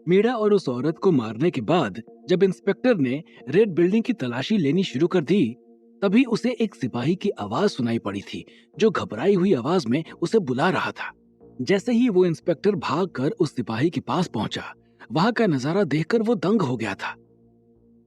मीरा और उस औरत को मारने के बाद जब इंस्पेक्टर ने रेड बिल्डिंग की तलाशी लेनी शुरू कर दी, तभी उसे एक सिपाही की आवाज सुनाई पड़ी थी, जो घबराई हुई आवाज में उसे बुला रहा था। जैसे ही वो इंस्पेक्टर भागकर उस सिपाही के पास पहुंचा, वहां का नजारा देखकर वो दंग हो गया था।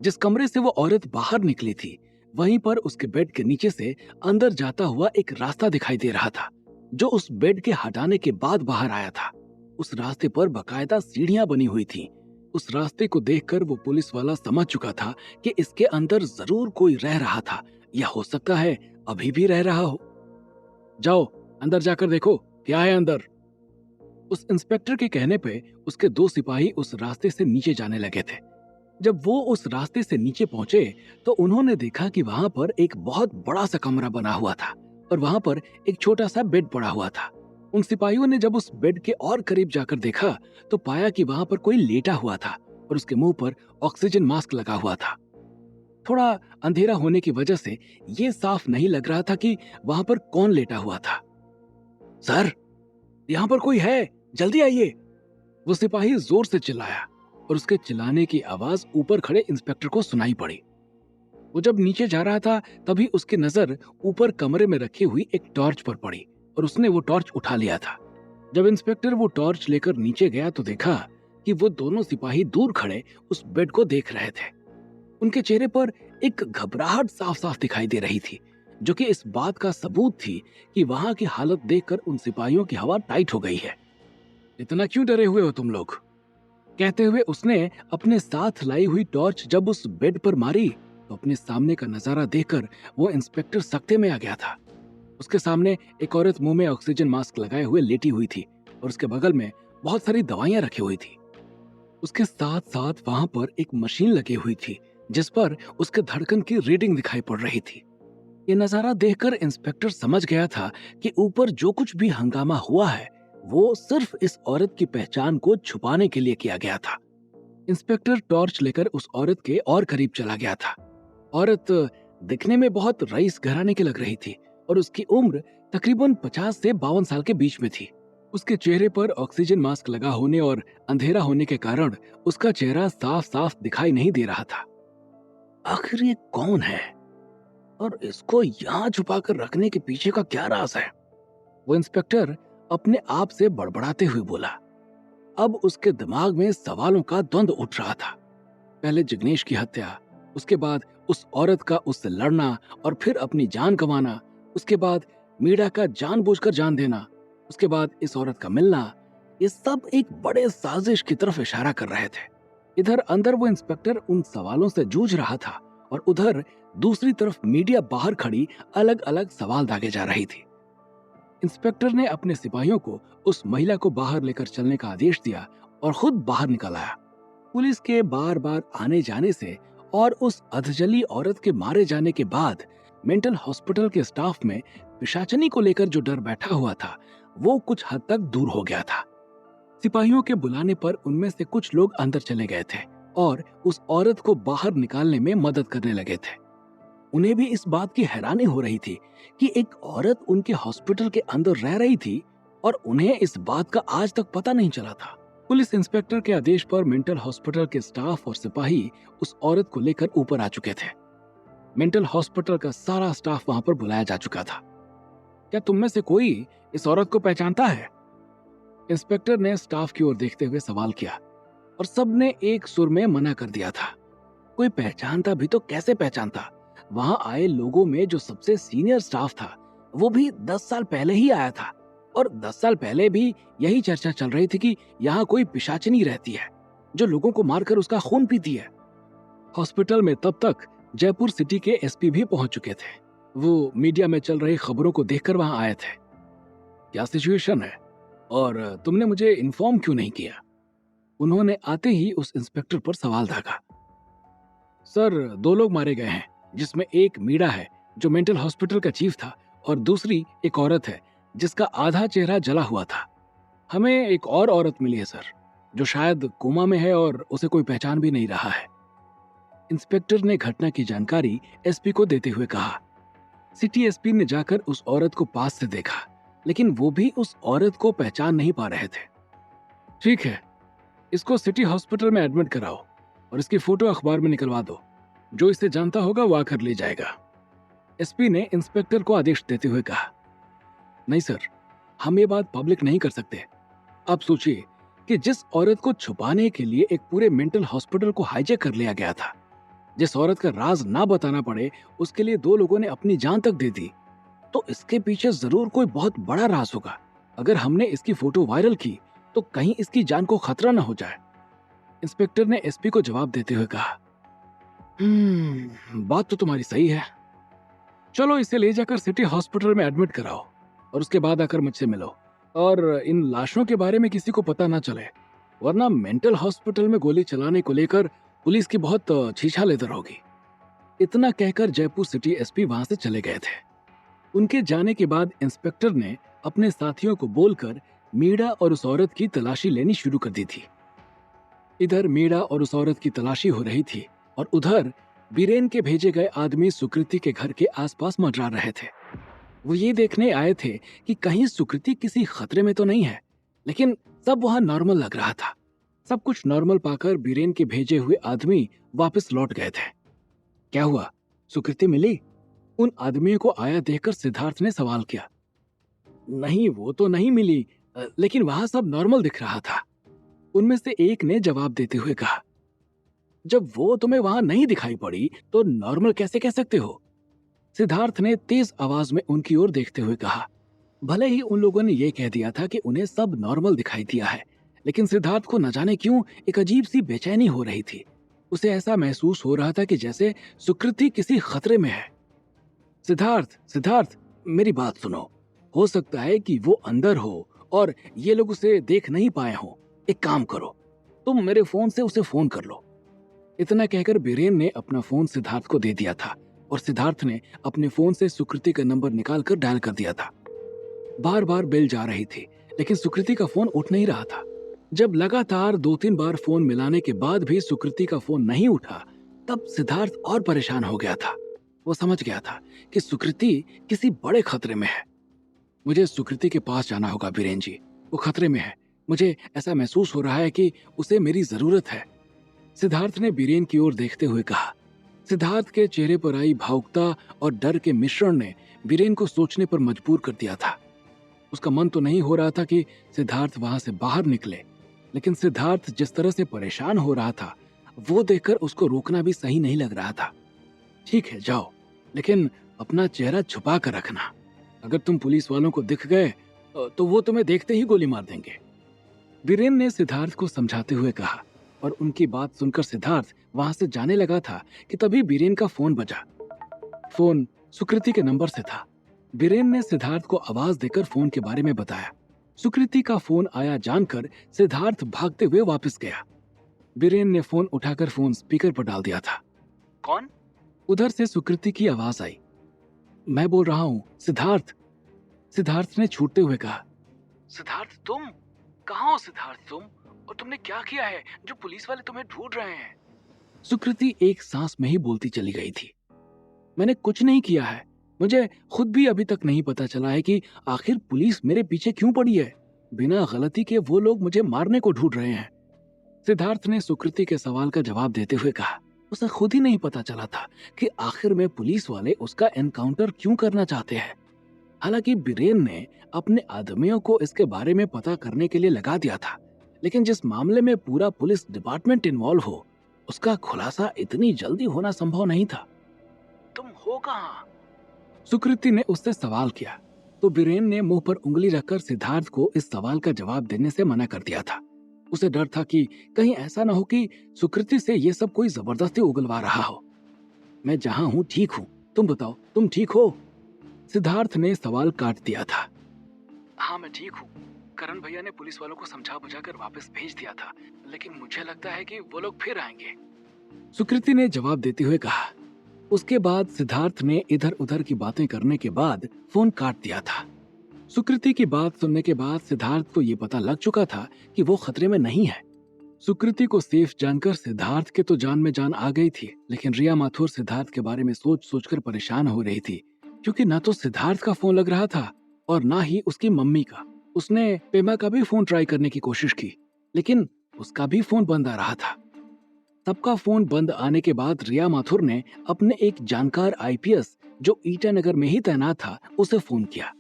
जिस कमरे से वो औरत बाहर निकली थी, वहीं पर उसके बेड के नीचे से अंदर जाता हुआ एक रास्ता दिखाई दे रहा था, जो उस बेड के हटाने के बाद बाहर आया था। उस रास्ते पर बकायदा सीढ़ियां बनी हुई थी। उस रास्ते को देखकर वो पुलिस वाला समझ चुका था कि इसके अंदर जरूर कोई रह रहा था, या हो सकता है अभी भी रह रहा हो। जाओ, अंदर जाकर देखो क्या है अंदर। उस इंस्पेक्टर के कहने पे उसके दो सिपाही उस रास्ते से नीचे जाने लगे थे। जब वो उस रास्ते से नीचे पहुंचे, तो उन्होंने देखा कि वहां पर एक बहुत बड़ा सा कमरा बना हुआ था और वहां पर एक छोटा सा बेड पड़ा हुआ था। उन सिपाहियों ने जब उस बेड के और करीब जाकर देखा, तो पाया कि वहां पर कोई लेटा हुआ था और उसके मुंह पर ऑक्सीजन मास्क लगा हुआ था। थोड़ा अंधेरा होने की वजह से ये साफ नहीं लग रहा था कि वहां पर कौन लेटा हुआ था। सर, यहाँ पर कोई है, जल्दी आइए, वो सिपाही जोर से चिल्लाया और उसके चिल्लाने की आवाज ऊपर खड़े इंस्पेक्टर को सुनाई पड़ी। वो जब नीचे जा रहा था, तभी उसकी नजर ऊपर कमरे में रखी हुई एक टॉर्च पर पड़ी और उसने वो टॉर्च उठा लिया था। जब इंस्पेक्टर वो टॉर्च लेकर नीचे गया, तो देखा कि वो दोनों सिपाही दूर खड़े उस बेड को देख रहे थे। उनके चेहरे पर एक घबराहट साफ साफ दिखाई दे रही थी, जो कि इस बात का सबूत थी कि वहां की हालत देखकर उन सिपाहियों की हवा टाइट हो गई है। इतना क्यों डरे हुए हो तुम लोग? कहते हुए उसने अपने साथ लाई हुई टॉर्च जब उस बेड पर मारी, तो अपने सामने का नजारा देखकर वो इंस्पेक्टर सकते में आ गया था। उसके सामने एक औरत मुंह में ऑक्सीजन मास्क लगाए हुए लेटी हुई थी और उसके बगल में बहुत सारी दवाइयां रखी हुई थी। उसके साथ साथ वहां पर एक मशीन लगी हुई थी, जिस पर उसके धड़कन की रीडिंग दिखाई पड़ रही थी। ये नजारा देखकर इंस्पेक्टर समझ गया था कि ऊपर जो कुछ भी हंगामा हुआ है, वो सिर्फ इस औरत की पहचान को छुपाने के लिए किया गया था। इंस्पेक्टर टॉर्च लेकर उस औरत के और करीब चला गया था। औरत दिखने में बहुत रईस घराने की लग रही थी और उसकी उम्र तकरीबन 50 से 52 साल के बीच में थी। उसके चेहरे पर ऑक्सीजन मास्क लगा होने और अंधेरा होने के कारण उसका चेहरा साफ साफ दिखाई नहीं दे रहा था। आखिर ये कौन है और इसको यहाँ छुपा कर रखने के पीछे का क्या राज है? वो इंस्पेक्टर अपने आप से बड़बड़ाते हुए बोला। अब उसके दिमाग में सवालों का द्वंद उठ रहा था। पहले जिग्नेश की हत्या, उसके बाद उस औरत का उससे लड़ना और फिर अपनी जान गंवाना, उसके बाद मीरा का जानबूझकर जान देना, उसके बाद इस औरत का मिलना, ये सब एक बड़े साजिश की तरफ इशारा कर रहे थे। इधर अंदर वो इंस्पेक्टर उन सवालों से जूझ रहा था और उधर दूसरी तरफ मीडिया बाहर खड़ी अलग अलग सवाल दागे जा रही थी। इंस्पेक्टर ने अपने सिपाहियों को उस महिला को बाहर लेकर चलने का आदेश दिया और खुद बाहर निकल आया। पुलिस के बार बार आने जाने से और उस अधजली औरत के मारे जाने के बाद मेंटल हॉस्पिटल के स्टाफ में पिशाचनी को लेकर जो डर बैठा हुआ था, वो कुछ हद तक दूर हो गया था। सिपाहियों के बुलाने पर उनमें से कुछ लोग अंदर चले गए थे और उस औरत को बाहर निकालने में मदद करने लगे थे। उन्हें भी इस बात की हैरानी हो रही थी कि एक औरत उनके हॉस्पिटल के अंदर रह रही थी और उन्हें इस बात का आज तक पता नहीं चला था। पुलिस इंस्पेक्टर के आदेश पर मेंटल हॉस्पिटल के स्टाफ और सिपाही उस औरत को लेकर ऊपर आ चुके थे। मेंटल हॉस्पिटल का सारा स्टाफ वहां पर बुलाया जा चुका था। क्या तुम में से कोई इस औरत को पहचानता है? इंस्पेक्टर ने स्टाफ की ओर देखते हुए सवाल किया और सबने एक सुर में मना कर दिया था। कोई पहचानता भी तो कैसे पहचानता? वहां आए लोगों में जो सबसे सीनियर स्टाफ था, वो भी 10 साल पहले ही आया था और 10 साल पहले भी यही चर्चा चल रही थी कि यहाँ कोई पिशाचिनी रहती है जो लोगों को मारकर उसका खून पीती है। हॉस्पिटल में तब तक जयपुर सिटी के एसपी भी पहुंच चुके थे। वो मीडिया में चल रही खबरों को देखकर वहां आए थे। क्या सिचुएशन है और तुमने मुझे इन्फॉर्म क्यों नहीं किया? उन्होंने आते ही उस इंस्पेक्टर पर सवाल दागा। सर, 2 लोग मारे गए हैं, जिसमें एक मीरा है जो मेंटल हॉस्पिटल का चीफ था और दूसरी एक औरत है जिसका आधा चेहरा जला हुआ था। हमें एक और औरत मिली है सर, जो शायद कोमा में है और उसे कोई पहचान भी नहीं रहा है। इंस्पेक्टर ने घटना की जानकारी एसपी को देते हुए कहा। सिटी एसपी ने जाकर उस औरत को पास से देखा, लेकिन वो भी उस औरत को पहचान नहीं पा रहे थे। ठीक है, इसको सिटी हॉस्पिटल में एडमिट कराओ और इसकी फोटो अखबार में निकलवा दो। जो इसे जानता होगा वो आकर ले जाएगा। एसपी ने इंस्पेक्टर को आदेश देते हुए कहा। नहीं सर, हम ये बात पब्लिक नहीं कर सकते। आप सोचिए कि जिस औरत को छुपाने के लिए एक पूरे मेंटल हॉस्पिटल को हाईजैक कर लिया गया था, जिस औरत का राज ना बताना पड़े, उसके लिए 2 लोगों ने अपनी जान तक दे दी, तो इसके पीछे जरूर कोई बहुत बड़ा राज होगा। अगर हमने इसकी फोटो वायरल की तो कहीं इसकी जान को खतरा ना हो जाए। इंस्पेक्टर ने एसपी को जवाब देते हुए कहा। बात तो तुम्हारी सही है। चलो इसे ले जाकर सिटी हॉस्पिटल में एडमिट कराओ और उसके बाद आकर मुझसे मिलो। और इन लाशों के बारे में किसी को पता ना चले, वरना मेंटल हॉस्पिटल में गोली चलाने को लेकर पुलिस की बहुत छीछाल इधर होगी। इतना कहकर जयपुर सिटी एसपी वहां से चले गए थे। उनके जाने के बाद इंस्पेक्टर ने अपने साथियों को बोलकर मीरा और उस औरत की तलाशी लेनी शुरू कर दी थी। इधर मीरा और उस औरत की तलाशी हो रही थी और उधर बीरेन के भेजे गए आदमी सुकृति के घर के आसपास मंडरा रहे थे। वो ये देखने आए थे कि कहीं सुकृति किसी खतरे में तो नहीं है, लेकिन सब वहां नॉर्मल लग रहा था। सब कुछ नॉर्मल पाकर बीरेन के भेजे हुए आदमी वापस लौट गए थे। क्या हुआ, सुकृति मिली? उन आदमियों को आया देखकर सिद्धार्थ ने सवाल किया। नहीं, वो तो नहीं मिली, लेकिन वहां सब नॉर्मल दिख रहा था। उनमें से एक ने जवाब देते हुए कहा। जब वो तुम्हें वहां नहीं दिखाई पड़ी तो नॉर्मल कैसे कह सकते हो? सिद्धार्थ ने तेज आवाज में उनकी ओर देखते हुए कहा। भले ही उन लोगों ने यह कह दिया था कि उन्हें सब नॉर्मल दिखाई दिया है, लेकिन सिद्धार्थ को न जाने क्यों एक अजीब सी बेचैनी हो रही थी। उसे ऐसा महसूस हो रहा था कि जैसे सुकृति किसी खतरे में है। सिद्धार्थ, सिद्धार्थ, मेरी बात सुनो। हो सकता है कि वो अंदर हो और ये लोग उसे देख नहीं पाए हों। एक काम करो, तुम मेरे फोन से उसे फोन कर लो। इतना कहकर बीरेन ने अपना फोन सिद्धार्थ को दे दिया था और सिद्धार्थ ने अपने फोन से सुकृति का नंबर निकालकर डायल कर दिया था। बार बार बेल जा रही थी, लेकिन सुकृति का फोन उठ नहीं रहा था। जब लगातार 2-3 बार फोन मिलाने के बाद भी सुकृति का फोन नहीं उठा, तब सिद्धार्थ और परेशान हो गया था। वो समझ गया था कि सुकृति किसी बड़े खतरे में है। मुझे सुकृति के पास जाना होगा बीरेन जी, वो खतरे में है। मुझे ऐसा महसूस हो रहा है कि उसे मेरी जरूरत है। सिद्धार्थ ने बीरेन की ओर देखते हुए कहा। सिद्धार्थ के चेहरे पर आई भावुकता और डर के मिश्रण ने बीरेन को सोचने पर मजबूर कर दिया था। उसका मन तो नहीं हो रहा था कि सिद्धार्थ वहां से बाहर निकले, लेकिन सिद्धार्थ जिस तरह से परेशान हो रहा था, वो देखकर उसको रोकना भी सही नहीं लग रहा था। ठीक है, जाओ, लेकिन अपना चेहरा छुपा कर रखना। अगर तुम पुलिस वालों को दिख गए तो वो तुम्हें देखते ही गोली मार देंगे। बीरेन ने सिद्धार्थ को समझाते हुए कहा और उनकी बात सुनकर सिद्धार्थ वहां से जाने लगा था कि तभी बीरेन का फोन बजा। फोन सुकृति के नंबर से था। बीरेन ने सिद्धार्थ को आवाज देकर फोन के बारे में बताया। सुकृति का फोन आया जानकर सिद्धार्थ भागते हुए वापस गया। बीरेन ने फोन उठाकर फोन स्पीकर पर डाल दिया था। कौन? उधर से सुकृति की आवाज आई। मैं बोल रहा हूँ, सिद्धार्थ। सिद्धार्थ ने छूटते हुए कहा। सिद्धार्थ, तुम कहाँ हो? सिद्धार्थ, तुम? और तुमने क्या किया है जो पुलिस वाले तुम्हें ढूंढ रहे हैं? सुकृति एक सांस में ही बोलती चली गई थी। मैंने कुछ नहीं किया है। मुझे खुद भी अभी तक नहीं पता चला है कि आखिर पुलिस मेरे पीछे क्यों पड़ी है। बिना गलती के वो लोग मुझे मारने को ढूंढ रहे हैं। सिद्धार्थ ने सुकृति के सवाल का जवाब देते हुए कहा। उसे खुद ही नहीं पता चला था कि आखिर में पुलिस वाले उसका एनकाउंटर क्यों करना चाहते हैं। हालांकि बीरेन ने अपने आदमियों को इसके बारे में पता करने के लिए लगा दिया था, लेकिन जिस मामले में पूरा पुलिस डिपार्टमेंट इन्वॉल्व हो, उसका खुलासा इतनी जल्दी होना संभव नहीं था। तुम हो कहाँ? सुकृति ने उससे सवाल किया तो बीरेन ने मुंह पर उंगली रखकर सिद्धार्थ को इस सवाल का जवाब देने से मना कर दिया था। उसे डर था कि कहीं ऐसा न हो कि सुकृति से ये सब कोई जबरदस्ती उगलवा रहा हो। मैं जहां हूं ठीक हूं, तुम बताओ, तुम ठीक हो? सिद्धार्थ ने सवाल काट दिया था। हाँ, मैं ठीक हूँ। करण भैया ने पुलिस वालों को समझा बुझाकर वापस भेज दिया था, लेकिन मुझे लगता है कि वो लोग फिर आएंगे, सुकृति ने जवाब देते हुए कहा। उसके बाद सिद्धार्थ ने इधर उधर की बातें करने के बाद फोन काट दिया था। सुकृति की बात सुनने के बाद सिद्धार्थ को ये पता लग चुका था कि वो खतरे में नहीं है। सुकृति को सेफ जानकर सिद्धार्थ के तो जान में जान आ गई थी, लेकिन रिया माथुर सिद्धार्थ के बारे में सोच सोचकर परेशान हो रही थी, क्योंकि ना तो सिद्धार्थ का फोन लग रहा था और ना ही उसकी मम्मी का। उसने पेमा का भी फोन ट्राई करने की कोशिश की, लेकिन उसका भी फोन बंद आ रहा था। सबका फोन बंद आने के बाद रिया माथुर ने अपने एक जानकार आईपीएस जो ईटानगर में ही तैनात था उसे फोन किया,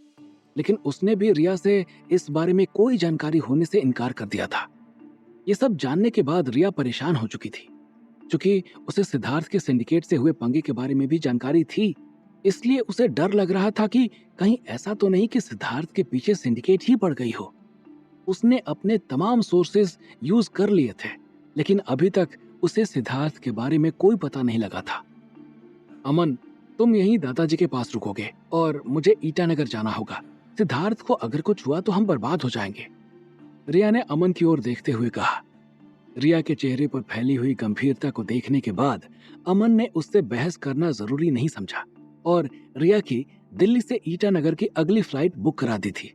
लेकिन उसने भी रिया से इस बारे में कोई जानकारी होने से इनकार कर दिया था। ये सब जानने के बाद रिया परेशान हो चुकी थी। क्योंकि उसे सिद्धार्थ के सिंडिकेट से हुए पंगे के बारे में भी जानकारी थी, इसलिए उसे डर लग रहा था कि कहीं ऐसा तो नहीं कि सिद्धार्थ के पीछे सिंडिकेट ही पड़ गई हो। उसने अपने तमाम सोर्सेज यूज कर लिए थे, लेकिन अभी तक उसे सिद्धार्थ के बारे में कोई पता नहीं लगा था। अमन, तुम यहीं दादाजी के पास रुकोगे और मुझे ईटानगर जाना होगा। सिद्धार्थ को अगर कुछ हुआ तो हम बर्बाद हो जाएंगे, रिया ने अमन की ओर देखते हुए कहा। रिया के चेहरे पर फैली हुई गंभीरता को देखने के बाद अमन ने उससे बहस करना जरूरी नहीं समझा और रिया की दिल्ली से ईटानगर की अगली फ्लाइट बुक करा दी थी।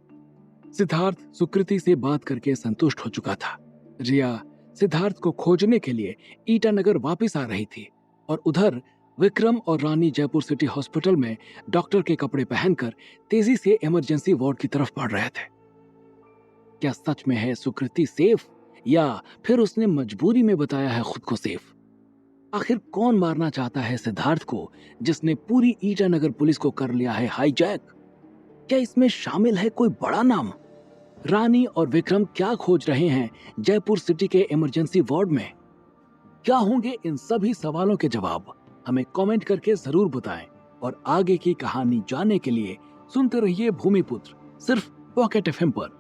सिद्धार्थ सुकृति से बात करके संतुष्ट हो चुका था। रिया सिद्धार्थ को खोजने के लिए ईटानगर वापस आ रही थी और उधर विक्रम और रानी जयपुर सिटी हॉस्पिटल में डॉक्टर के कपड़े पहनकर तेजी से इमरजेंसी वार्ड की तरफ बढ़ रहे थे। क्या सच में है सुकृति सेफ, या फिर उसने मजबूरी में बताया है खुद को सेफ? आखिर कौन मारना चाहता है सिद्धार्थ को, जिसने पूरी ईटानगर पुलिस को कर लिया है हाईजैक? क्या इसमें शामिल है कोई बड़ा नाम? रानी और विक्रम क्या खोज रहे हैं जयपुर सिटी के इमरजेंसी वार्ड में? क्या होंगे इन सभी सवालों के जवाब? हमें कमेंट करके जरूर बताएं और आगे की कहानी जानने के लिए सुनते रहिए भूमिपुत्र, सिर्फ पॉकेट एफएम पर।